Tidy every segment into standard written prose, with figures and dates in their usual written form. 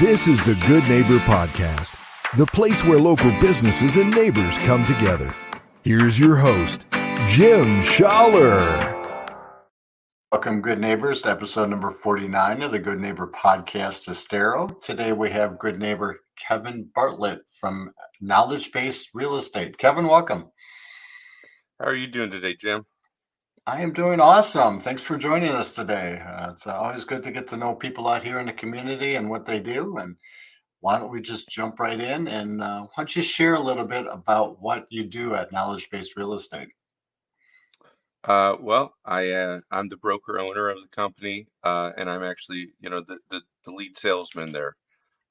This is the Good Neighbor Podcast, the place where local businesses and neighbors come together. Here's your host, Jim Schaller. Welcome, good neighbors, to episode number 49 of the Good Neighbor Podcast Estero. Today we have good neighbor Kevin Bartlett from Knowledge-Based Real Estate. Kevin, welcome. How are you doing today, Jim? I am doing awesome. Thanks for joining us today. It's always good to get to know people out here in the community and what they do. And why don't we just jump right in and why don't you share a little bit about what you do at Knowledge-Based Real Estate? I'm the broker owner of the company, and I'm actually, the lead salesman there.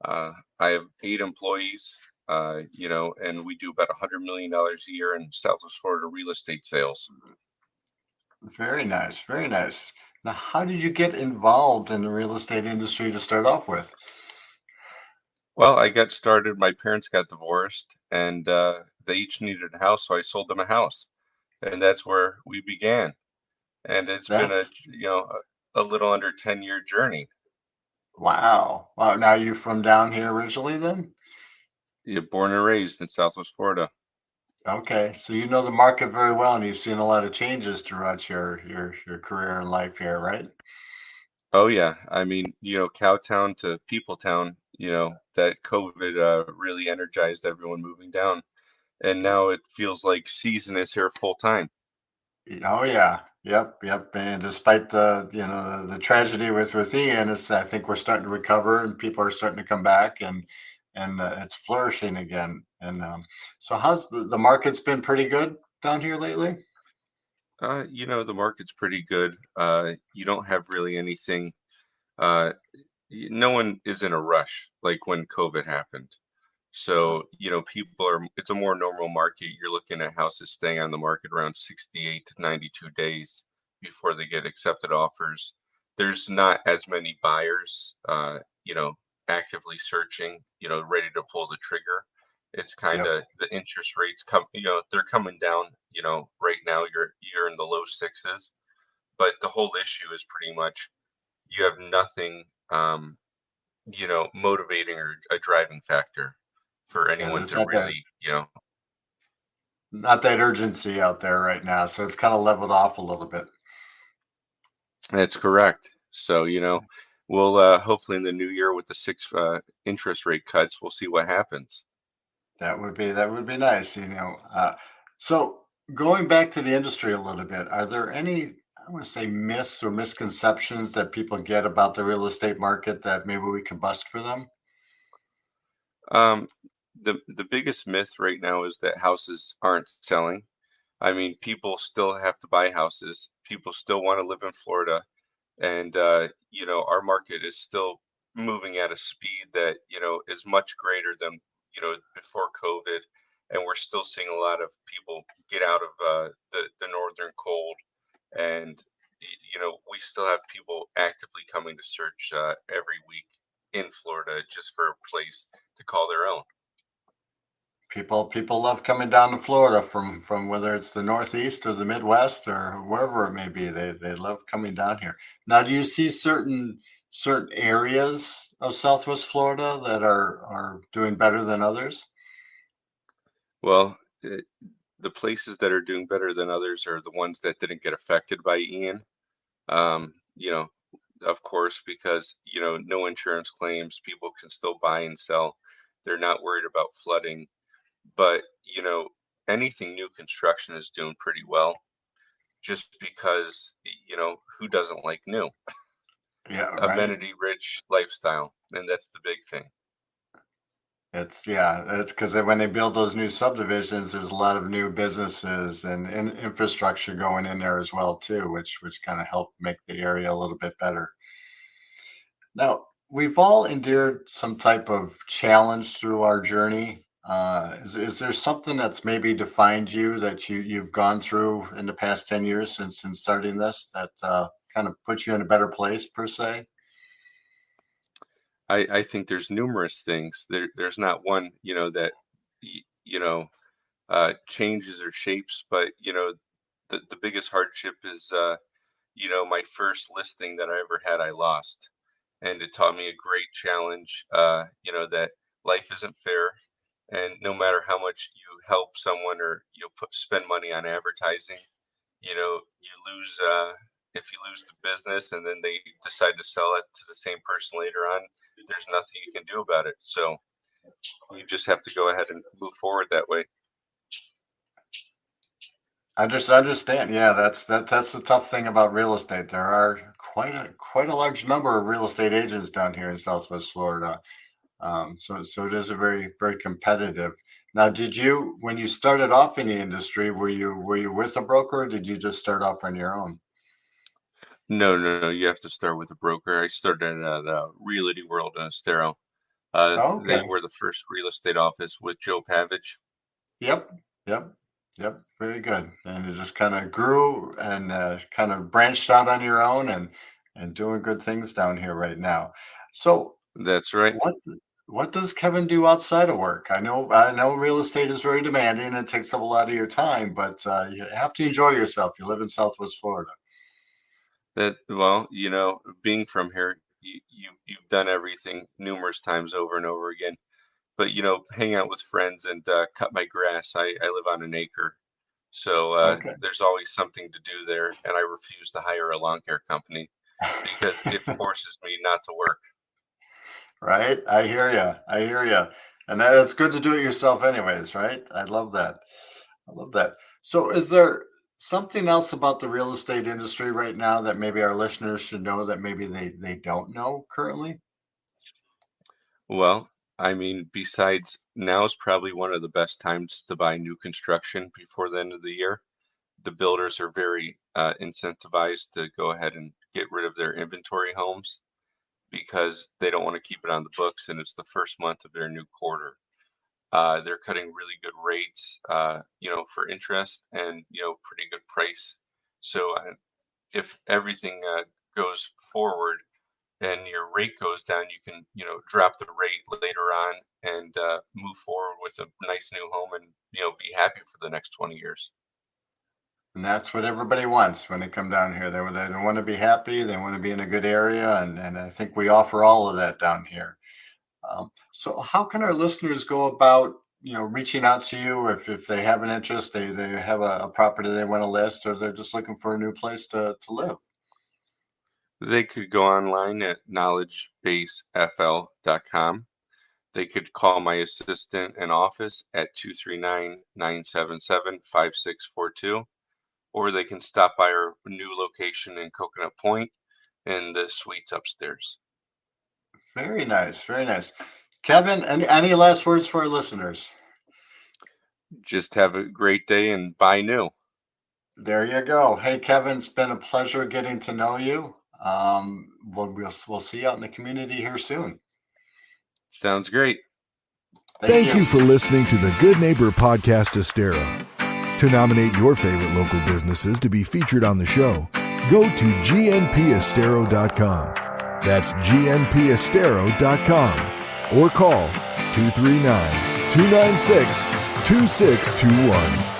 I have 8 employees, and we do about $100 million a year in Southwest Florida real estate sales. Very nice, very nice. Now, how did you get involved in the real estate industry to start off with? Well, I got started, my parents got divorced, and they each needed a house, so I sold them a house. And that's where we began. And it's been a little under 10-year journey. Wow. Wow. Now, you from down here originally then? You're born and raised in Southwest Florida. Okay. So you know the market very well, and you've seen a lot of changes throughout your career and life here, right? Oh yeah. I mean, Cowtown to Peopletown, that COVID really energized everyone moving down. And now it feels like season is here full time. Oh yeah. Yep. And despite the tragedy with Ian, I think we're starting to recover, and people are starting to come back, and it's flourishing again. And so, how's the market's been pretty good down here lately? The market's pretty good. You don't have really anything. No one is in a rush like when COVID happened. So, it's a more normal market. You're looking at houses staying on the market around 68 to 92 days before they get accepted offers. There's not as many buyers, actively searching, ready to pull the trigger. It's kind of the interest rates they're coming down, right now you're in the low 6s, but the whole issue is pretty much you have nothing, motivating or a driving factor for anyone to really, not that urgency out there right now. So it's kind of leveled off a little bit. That's correct. So, we'll hopefully in the new year with the 6 interest rate cuts, we'll see what happens. That would be nice, So going back to the industry a little bit, are there any, I want to say, myths or misconceptions that people get about the real estate market that maybe we can bust for them? The biggest myth right now is that houses aren't selling. I mean, people still have to buy houses. People still want to live in Florida, and our market is still moving at a speed that is much greater than before COVID, and we're still seeing a lot of people get out of the northern cold, and we still have people actively coming to search every week in Florida just for a place to call their own. People love coming down to Florida from whether it's the Northeast or the Midwest or wherever it may be. They love coming down here. Now, do you see certain areas of Southwest Florida that are doing better than others? Well, the places that are doing better than others are the ones that didn't get affected by Ian. Of course, because no insurance claims, people can still buy and sell. They're not worried about flooding. But, anything new construction is doing pretty well just because, who doesn't like new? Yeah, right. Amenity-rich lifestyle, and that's the big thing. It's because when they build those new subdivisions, there's a lot of new businesses and infrastructure going in there as well, too, which kind of help make the area a little bit better. Now, we've all endured some type of challenge through our journey. Is there something that's maybe defined you that you've gone through in the past 10 years since starting this that kind of puts you in a better place per se? I think there's numerous things. There's not one, that changes or shapes, but the biggest hardship is my first listing that I ever had, I lost. and it taught me a great challenge, that life isn't fair. And no matter how much you help someone or spend money on advertising, you lose, if you lose the business and then they decide to sell it to the same person later on, there's nothing you can do about it. So you just have to go ahead and move forward that way. I just understand. Yeah, that's the tough thing about real estate. There are quite a large number of real estate agents down here in Southwest Florida. So it is a very, very competitive. Now, when you started off in the industry, were you with a broker, or did you just start off on your own? No. You have to start with a broker. I started at the Realty World in Estero. They Okay. were the first real estate office with Joe Pavage. Yep. Yep. Yep. Very good. And it just kind of grew and kind of branched out on your own and doing good things down here right now. So That's right. what does Kevin do outside of work? I know real estate is very demanding and it takes up a lot of your time, but you have to enjoy yourself. You live in Southwest Florida. Well, being from here, you've done everything numerous times over and over again. But hang out with friends and cut my grass. I live on an acre, so Okay. there's always something to do there, and I refuse to hire a lawn care company because it forces me not to work. Right? I hear you. I hear you. And it's good to do it yourself anyways, right? I love that. I love that. So is there something else about the real estate industry right now that maybe our listeners should know that maybe they don't know currently? Well, I mean, besides now is probably one of the best times to buy new construction before the end of the year. The builders are very incentivized to go ahead and get rid of their inventory homes because they don't want to keep it on the books, and it's the first month of their new quarter. They're cutting really good rates, for interest and, pretty good price. So if everything goes forward and your rate goes down, you can, drop the rate later on and move forward with a nice new home and, be happy for the next 20 years. And that's what everybody wants when they come down here. They want to be happy. They want to be in a good area. And I think we offer all of that down here. So how can our listeners go about, reaching out to you if they have an interest, they have a property they want to list, or they're just looking for a new place to live? They could go online at knowledgebasefl.com. They could call my assistant in office at 239-977-5642, or they can stop by our new location in Coconut Point in the suites upstairs. Very nice. Very nice. Kevin, any last words for our listeners? Just have a great day and buy new. There you go. Hey, Kevin, it's been a pleasure getting to know you. We'll see you out in the community here soon. Sounds great. Thank you for listening to the Good Neighbor Podcast Estero. To nominate your favorite local businesses to be featured on the show, go to gnpestero.com. That's gnpestero.com or call 239-296-2621.